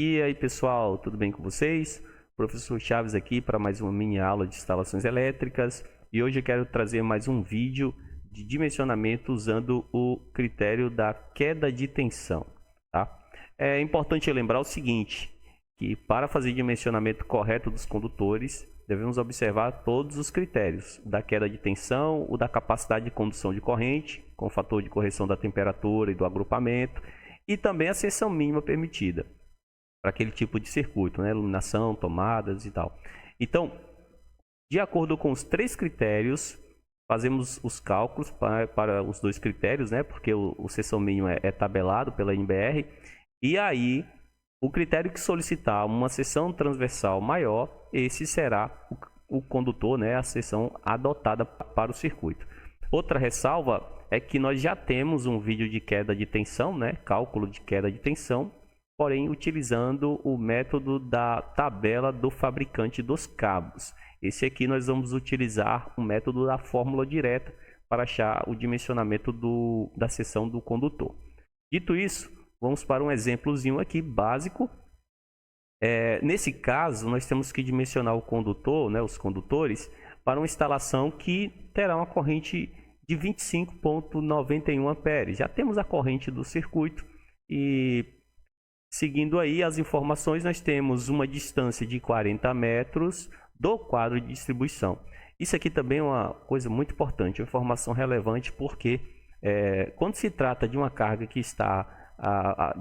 E aí pessoal, tudo bem com vocês? Professor Chaves aqui para mais uma mini aula de instalações elétricas e hoje eu quero trazer mais um vídeo de dimensionamento usando o critério da queda de tensão, tá? É importante lembrar o seguinte, que para fazer dimensionamento correto dos condutores, devemos observar todos os critérios da queda de tensão, o da capacidade de condução de corrente, com o fator de correção da temperatura e do agrupamento, e também a seção mínima permitida para aquele tipo de circuito, né? Iluminação, tomadas e tal. Então, de acordo com os três critérios, fazemos os cálculos para os dois critérios, né? Porque o seção mínima é tabelado pela NBR. E aí, o critério que solicitar uma seção transversal maior, esse será o condutor, né? A seção adotada para o circuito. Outra ressalva é que nós já temos um vídeo de queda de tensão, né? Cálculo de queda de tensão, porém utilizando o método da tabela do fabricante dos cabos. Esse aqui nós vamos utilizar o método da fórmula direta para achar o dimensionamento da seção do condutor. Dito isso, vamos para um exemplozinho aqui básico. Nesse caso, nós temos que dimensionar o condutor, né, os condutores, para uma instalação que terá uma corrente de 25,91 amperes. Já temos a corrente do circuito e seguindo aí as informações, nós temos uma distância de 40 metros do quadro de distribuição. Isso aqui também é uma coisa muito importante, uma informação relevante, porque quando se trata de uma carga que está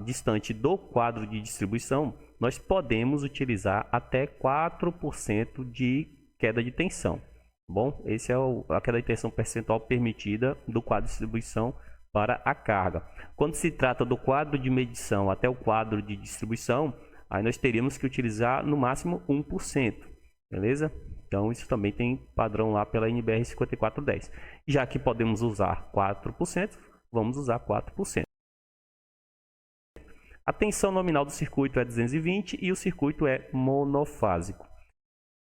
distante do quadro de distribuição, nós podemos utilizar até 4% de queda de tensão. Bom, esse é a queda de tensão percentual permitida do quadro de distribuição para a carga. Quando se trata do quadro de medição até o quadro de distribuição, aí nós teríamos que utilizar no máximo 1%, beleza? Então isso também tem padrão lá pela NBR 5410. Já que podemos usar 4%, vamos usar 4%. A tensão nominal do circuito é 220 e o circuito é monofásico.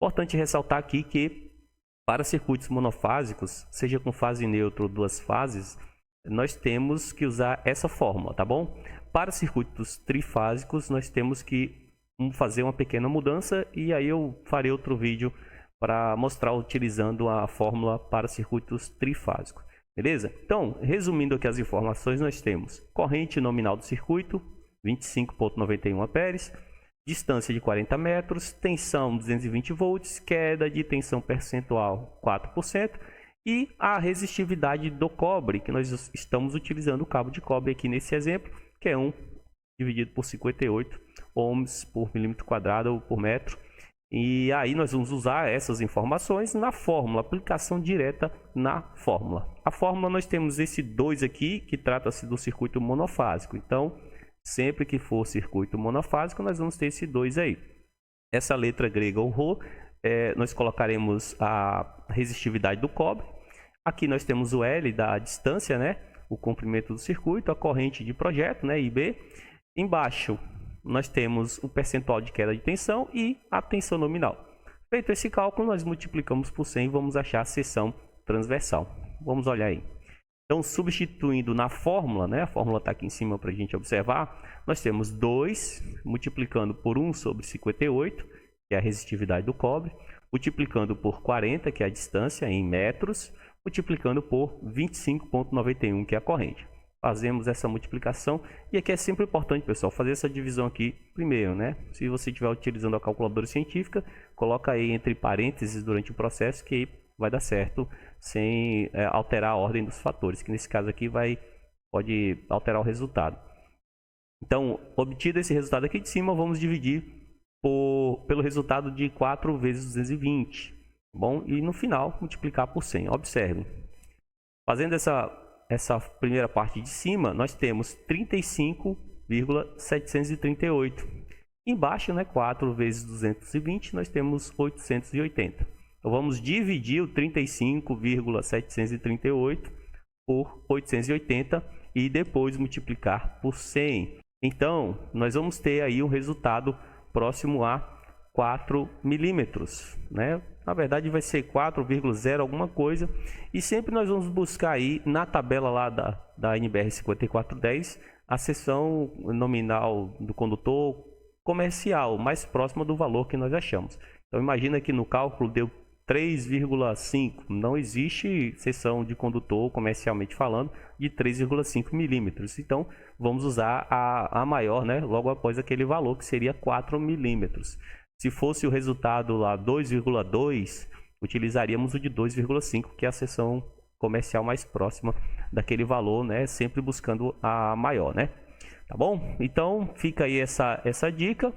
Importante ressaltar aqui que para circuitos monofásicos, seja com fase neutra ou duas fases, nós temos que usar essa fórmula, tá bom? Para circuitos trifásicos, nós temos que fazer uma pequena mudança e aí eu farei outro vídeo para mostrar utilizando a fórmula para circuitos trifásicos, beleza? Então, resumindo aqui as informações, nós temos corrente nominal do circuito, 25,91 amperes, distância de 40 metros, tensão 220 volts, queda de tensão percentual 4%, e a resistividade do cobre, que nós estamos utilizando o cabo de cobre aqui nesse exemplo, que é 1 dividido por 58 ohms por milímetro quadrado ou por metro. E aí nós vamos usar essas informações na fórmula, aplicação direta na fórmula. A fórmula nós temos esse 2 aqui, que trata-se do circuito monofásico. Então, sempre que for circuito monofásico, nós vamos ter esse 2 aí. Essa letra grega, o Rho, nós colocaremos a resistividade do cobre. Aqui nós temos o L da distância, né? O comprimento do circuito, a corrente de projeto, né? IB. Embaixo nós temos o percentual de queda de tensão e a tensão nominal. Feito esse cálculo, nós multiplicamos por 100 e vamos achar a seção transversal. Vamos olhar aí. Então, substituindo na fórmula, né? A fórmula está aqui em cima para a gente observar. Nós temos 2 multiplicando por 1 sobre 58, que é a resistividade do cobre, multiplicando por 40, que é a distância em metros, multiplicando por 25,91, que é a corrente. Fazemos essa multiplicação e aqui é sempre importante, pessoal, fazer essa divisão aqui primeiro, né? Se você estiver utilizando a calculadora científica, coloca aí entre parênteses durante o processo que vai dar certo sem alterar a ordem dos fatores, que nesse caso aqui pode alterar o resultado. Então, obtido esse resultado aqui de cima, vamos dividir pelo resultado de 4 vezes 220, bom? E no final multiplicar por 100. Observem, fazendo essa primeira parte de cima, nós temos 35,738. Embaixo, né, 4 vezes 220, nós temos 880. Então vamos dividir o 35,738 por 880 e depois multiplicar por 100. Então, nós vamos ter aí um resultado próximo a 4 milímetros, né? Na verdade vai ser 4,0 alguma coisa. E sempre nós vamos buscar aí na tabela lá da NBR 5410 a seção nominal do condutor comercial, mais próxima do valor que nós achamos. Então imagina que no cálculo deu 3,5, não existe seção de condutor, comercialmente falando, de 3,5 milímetros. Então vamos usar a maior, né, logo após aquele valor, que seria 4 milímetros. Se fosse o resultado lá 2,2, utilizaríamos o de 2,5, que é a seção comercial mais próxima daquele valor, né, sempre buscando a maior, né? Tá bom? Então fica aí essa dica.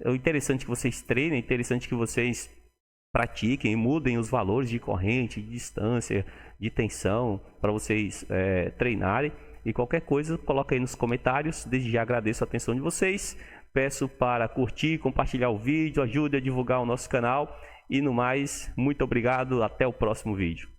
É interessante que vocês treinem, é interessante que vocês pratiquem, mudem os valores de corrente, de distância, de tensão, para vocês treinarem. E qualquer coisa, coloca aí nos comentários. Desde já agradeço a atenção de vocês. Peço para curtir, compartilhar o vídeo, ajude a divulgar o nosso canal. E no mais, muito obrigado. Até o próximo vídeo.